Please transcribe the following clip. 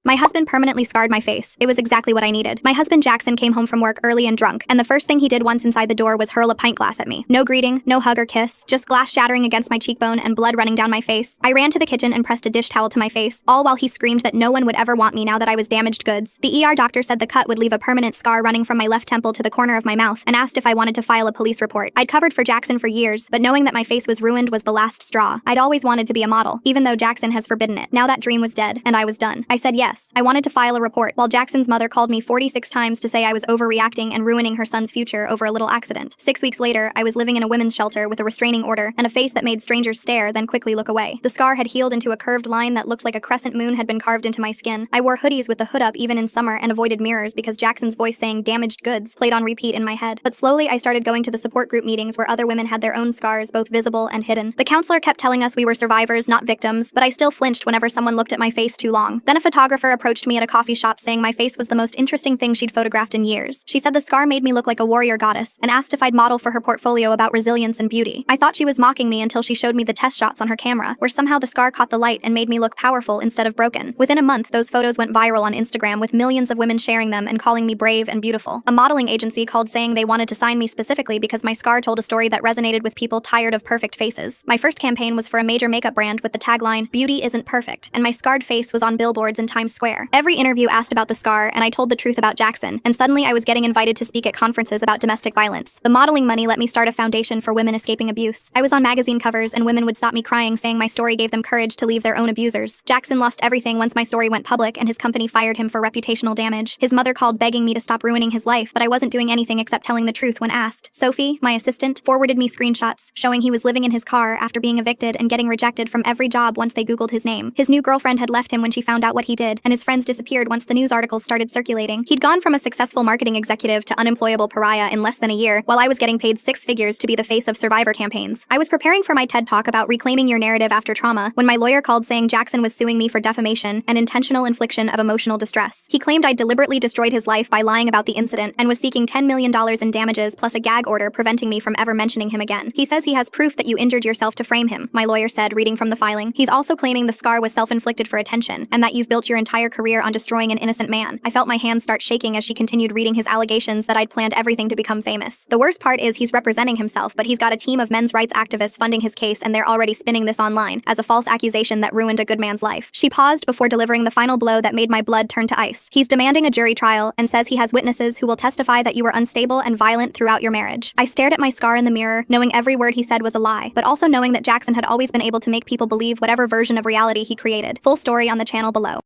My husband permanently scarred my face. It was exactly what I needed. My husband Jackson came home from work early and drunk, and the first thing he did once inside the door was hurl a pint glass at me. No greeting, no hug or kiss, just glass shattering against my cheekbone and blood running down my face. I ran to the kitchen and pressed a dish towel to my face, all while he screamed that no one would ever want me now that I was damaged goods. The ER doctor said the cut would leave a permanent scar running from my left temple to the corner of my mouth and asked if I wanted to file a police report. I'd covered for Jackson for years, but knowing that my face was ruined was the last straw. I'd always wanted to be a model, even though Jackson has forbidden it. Now that dream was dead, and I was done. I said yes. I wanted to file a report, while Jackson's mother called me 46 times to say I was overreacting and ruining her son's future over a little accident. 6 weeks later, I was living in a women's shelter with a restraining order and a face that made strangers stare, then quickly look away. The scar had healed into a curved line that looked like a crescent moon had been carved into my skin. I wore hoodies with the hood up even in summer and avoided mirrors because Jackson's voice saying damaged goods played on repeat in my head. But slowly I started going to the support group meetings where other women had their own scars, both visible and hidden. The counselor kept telling us we were survivors, not victims, but I still flinched whenever someone looked at my face too long. Then a photographer approached me at a coffee shop saying my face was the most interesting thing she'd photographed in years. She said the scar made me look like a warrior goddess and asked if I'd model for her portfolio about resilience and beauty. I thought she was mocking me until she showed me the test shots on her camera, where somehow the scar caught the light and made me look powerful instead of broken. Within a month, those photos went viral on Instagram with millions of women sharing them and calling me brave and beautiful. A modeling agency called saying they wanted to sign me specifically because my scar told a story that resonated with people tired of perfect faces. My first campaign was for a major makeup brand with the tagline, "Beauty isn't perfect," and my scarred face was on billboards in Times Square. Every interview asked about the scar, and I told the truth about Jackson, and suddenly I was getting invited to speak at conferences about domestic violence. The modeling money let me start a foundation for women escaping abuse. I was on magazine covers, and women would stop me crying, saying my story gave them courage to leave their own abusers. Jackson lost everything once my story went public, and his company fired him for reputational damage. His mother called begging me to stop ruining his life, but I wasn't doing anything except telling the truth when asked. Sophie, my assistant, forwarded me screenshots showing he was living in his car after being evicted and getting rejected from every job once they Googled his name. His new girlfriend had left him when she found out what he did, and his friends disappeared once the news articles started circulating. He'd gone from a successful marketing executive to unemployable pariah in less than a year, while I was getting paid 6 figures to be the face of survivor campaigns. I was preparing for my TED Talk about reclaiming your narrative after trauma when my lawyer called saying Jackson was suing me for defamation and intentional infliction of emotional distress. He claimed I deliberately destroyed his life by lying about the incident and was seeking $10 million in damages plus a gag order preventing me from ever mentioning him again. He says he has proof that you injured yourself to frame him, my lawyer said, reading from the filing. He's also claiming the scar was self-inflicted for attention and that you've built your entire career on destroying an innocent man. I felt my hands start shaking as she continued reading his allegations that I'd planned everything to become famous. The worst part is he's representing himself, but he's got a team of men's rights activists funding his case, and they're already spinning this online as a false accusation that ruined a good man's life. She paused before delivering the final blow that made my blood turn to ice. He's demanding a jury trial and says he has witnesses who will testify that you were unstable and violent throughout your marriage. I stared at my scar in the mirror, knowing every word he said was a lie, but also knowing that Jackson had always been able to make people believe whatever version of reality he created. Full story on the channel below.